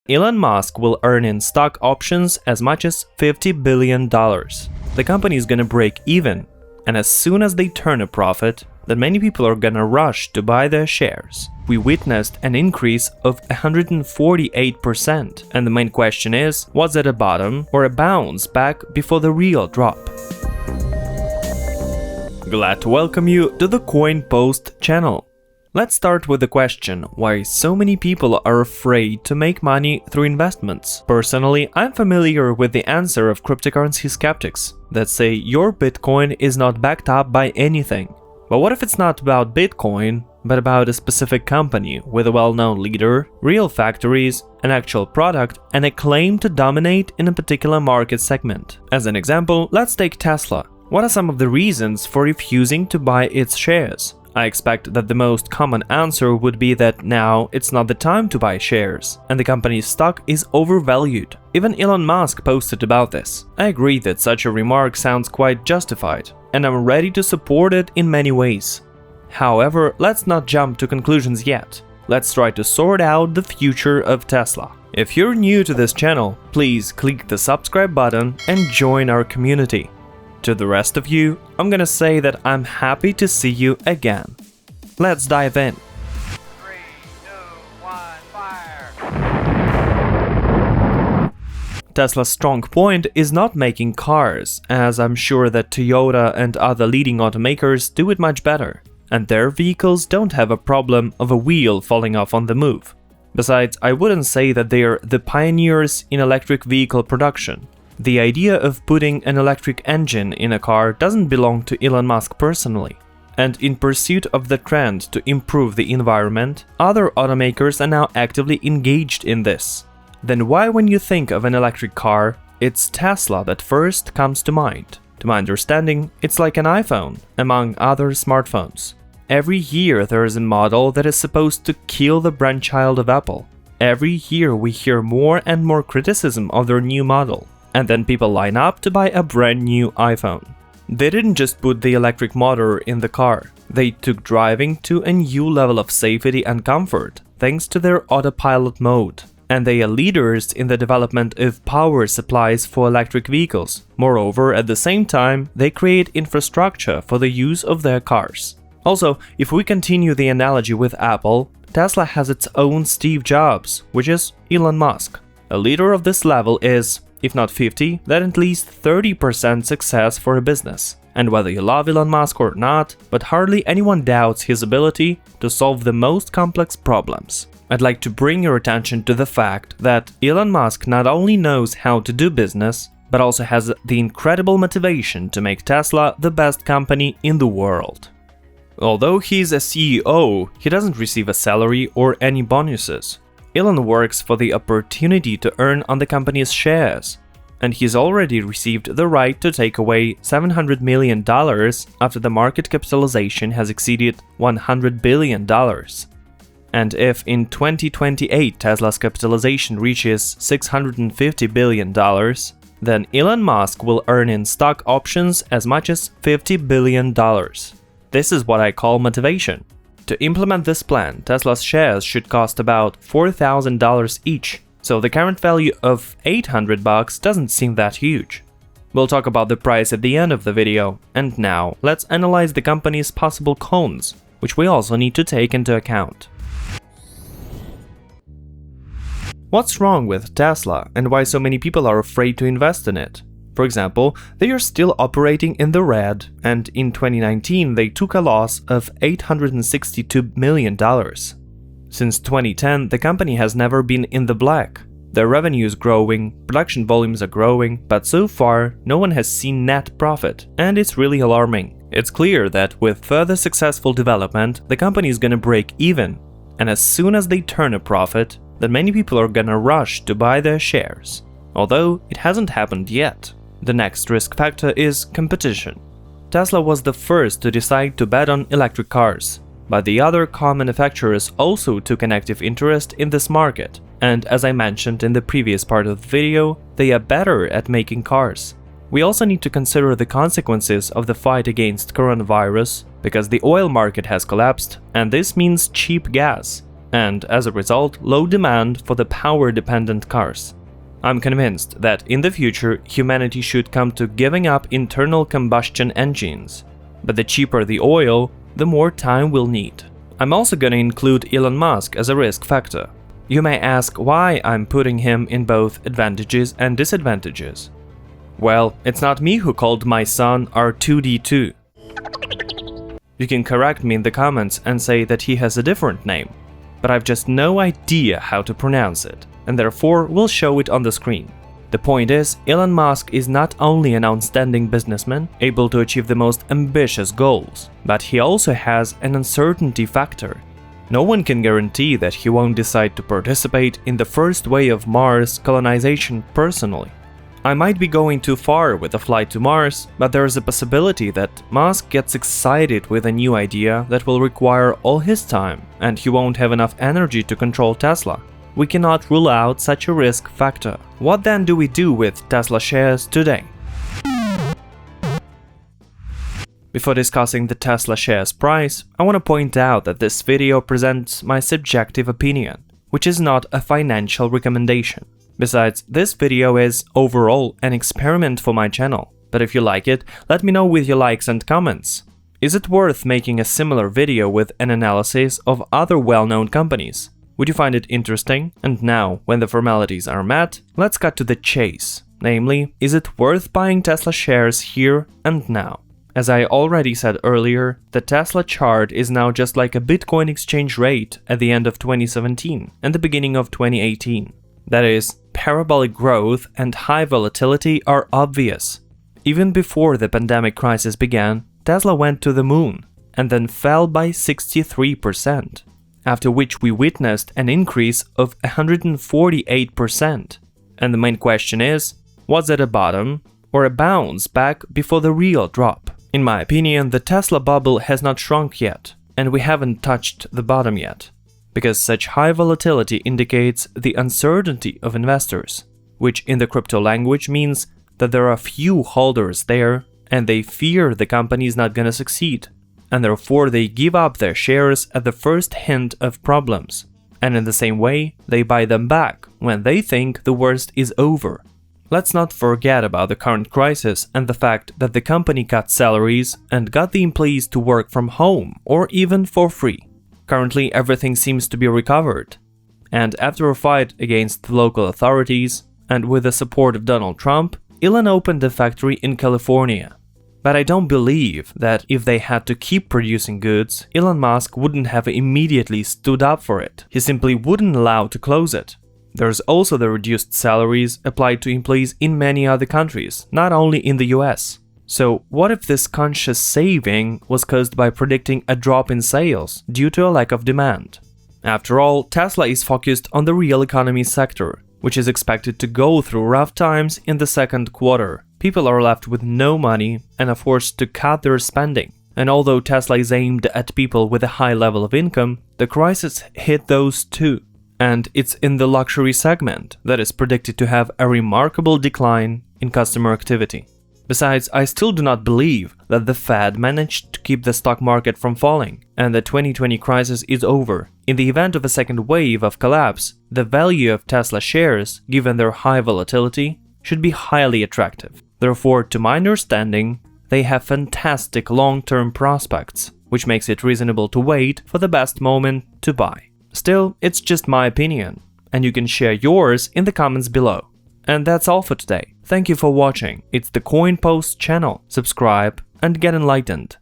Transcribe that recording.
Elon Musk will earn in stock options as much as $50 billion. The company is gonna break even, and as soon as they turn a profit, then many people are gonna rush to buy their shares. We witnessed an increase of 148%, and the main question is, was it a bottom or a bounce back before the real drop? Glad to welcome you to the Coin Post channel. Let's start with the question why so many people are afraid to make money through investments. Personally, I'm familiar with the answer of cryptocurrency skeptics that say your Bitcoin is not backed up by anything. But what if it's not about Bitcoin, but about a specific company with a well-known leader, real factories, an actual product, and a claim to dominate in a particular market segment? As an example, let's take Tesla. What are some of the reasons for refusing to buy its shares? I expect that the most common answer would be that now it's not the time to buy shares, and the company's stock is overvalued. Even Elon Musk posted about this. I agree that such a remark sounds quite justified, and I'm ready to support it in many ways. However, let's not jump to conclusions yet. Let's try to sort out the future of Tesla. If you're new to this channel, please click the subscribe button and join our community. To the rest of you, I'm gonna say that I'm happy to see you again. Let's dive in. 3, 2, 1, fire! Tesla's strong point is not making cars, as I'm sure that Toyota and other leading automakers do it much better, and their vehicles don't have a problem of a wheel falling off on the move. Besides, I wouldn't say that they're the pioneers in electric vehicle production. The idea of putting an electric engine in a car doesn't belong to Elon Musk personally. And in pursuit of the trend to improve the environment, other automakers are now actively engaged in this. Then why, when you think of an electric car, it's Tesla that first comes to mind? To my understanding, it's like an iPhone, among other smartphones. Every year there is a model that is supposed to kill the brainchild of Apple. Every year we hear more and more criticism of their new model. And then people line up to buy a brand new iPhone. They didn't just put the electric motor in the car, they took driving to a new level of safety and comfort thanks to their autopilot mode. And they are leaders in the development of power supplies for electric vehicles. Moreover, at the same time, they create infrastructure for the use of their cars. Also, if we continue the analogy with Apple, Tesla has its own Steve Jobs, which is Elon Musk. A leader of this level is, if not 50, then at least 30% success for a business. And whether you love Elon Musk or not, but hardly anyone doubts his ability to solve the most complex problems. I'd like to bring your attention to the fact that Elon Musk not only knows how to do business, but also has the incredible motivation to make Tesla the best company in the world. Although he's a CEO, he doesn't receive a salary or any bonuses. Elon works for the opportunity to earn on the company's shares, and he's already received the right to take away $700 million after the market capitalization has exceeded $100 billion. And if in 2028 Tesla's capitalization reaches $650 billion, then Elon Musk will earn in stock options as much as $50 billion. This is what I call motivation. To implement this plan, Tesla's shares should cost about $4,000 each, so the current value of $800 doesn't seem that huge. We'll talk about the price at the end of the video, and now let's analyze the company's possible cons, which we also need to take into account. What's wrong with Tesla and why so many people are afraid to invest in it? For example, they are still operating in the red, and in 2019 they took a loss of $862 million. Since 2010, the company has never been in the black. Their revenue is growing, production volumes are growing, but so far no one has seen net profit, and it's really alarming. It's clear that with further successful development, the company is gonna break even, and as soon as they turn a profit, then many people are gonna rush to buy their shares. Although it hasn't happened yet. The next risk factor is competition. Tesla was the first to decide to bet on electric cars, but the other car manufacturers also took an active interest in this market, and as I mentioned in the previous part of the video, they are better at making cars. We also need to consider the consequences of the fight against coronavirus, because the oil market has collapsed, and this means cheap gas. and as a result, low demand for the power-dependent cars. I'm convinced that in the future, humanity should come to giving up internal combustion engines, but the cheaper the oil, the more time we'll need. I'm also going to include Elon Musk as a risk factor. You may ask why I'm putting him in both advantages and disadvantages. Well, it's not me who called my son R2D2. You can correct me in the comments and say that he has a different name, but I've just no idea how to pronounce it, and therefore will show it on the screen. The point is, Elon Musk is not only an outstanding businessman, able to achieve the most ambitious goals, but he also has an uncertainty factor. No one can guarantee that he won't decide to participate in the first wave of Mars colonization personally. I might be going too far with a flight to Mars, but there is a possibility that Musk gets excited with a new idea that will require all his time, and he won't have enough energy to control Tesla. We cannot rule out such a risk factor. What then do we do with Tesla shares today? Before discussing the Tesla shares price, I want to point out that this video presents my subjective opinion, which is not a financial recommendation. Besides, this video is overall an experiment for my channel, but if you like it, let me know with your likes and comments. Is it worth making a similar video with an analysis of other well-known companies? Would you find it interesting? And now, when the formalities are met, let's cut to the chase. Namely, is it worth buying Tesla shares here and now? As I already said earlier, the Tesla chart is now just like a Bitcoin exchange rate at the end of 2017 and the beginning of 2018. That is, parabolic growth and high volatility are obvious. Even before the pandemic crisis began, Tesla went to the moon and then fell by 63%, after which we witnessed an increase of 148%. And the main question is, was it a bottom or a bounce back before the real drop? In my opinion, the Tesla bubble has not shrunk yet, and we haven't touched the bottom yet, because such high volatility indicates the uncertainty of investors, which in the crypto language means that there are few holders there and they fear the company is not gonna succeed, and therefore they give up their shares at the first hint of problems, and in the same way they buy them back when they think the worst is over. Let's not forget about the current crisis and the fact that the company cut salaries and got the employees to work from home or even for free. Currently, everything seems to be recovered, and after a fight against the local authorities and with the support of Donald Trump, Elon opened a factory in California. But I don't believe that if they had to keep producing goods, Elon Musk wouldn't have immediately stood up for it. He simply wouldn't allow to close it. There's also the reduced salaries applied to employees in many other countries, not only in the US. So what if this conscious saving was caused by predicting a drop in sales due to a lack of demand? After all, Tesla is focused on the real economy sector, which is expected to go through rough times in the second quarter. People are left with no money and are forced to cut their spending. And although Tesla is aimed at people with a high level of income, the crisis hit those too. And it's in the luxury segment that is predicted to have a remarkable decline in customer activity. Besides, I still do not believe that the Fed managed to keep the stock market from falling, and the 2020 crisis is over. In the event of a second wave of collapse, the value of Tesla shares, given their high volatility, should be highly attractive. Therefore, to my understanding, they have fantastic long-term prospects, which makes it reasonable to wait for the best moment to buy. Still, it's just my opinion, and you can share yours in the comments below. And that's all for today. Thank you for watching. It's the Coin Post channel. Subscribe and get enlightened.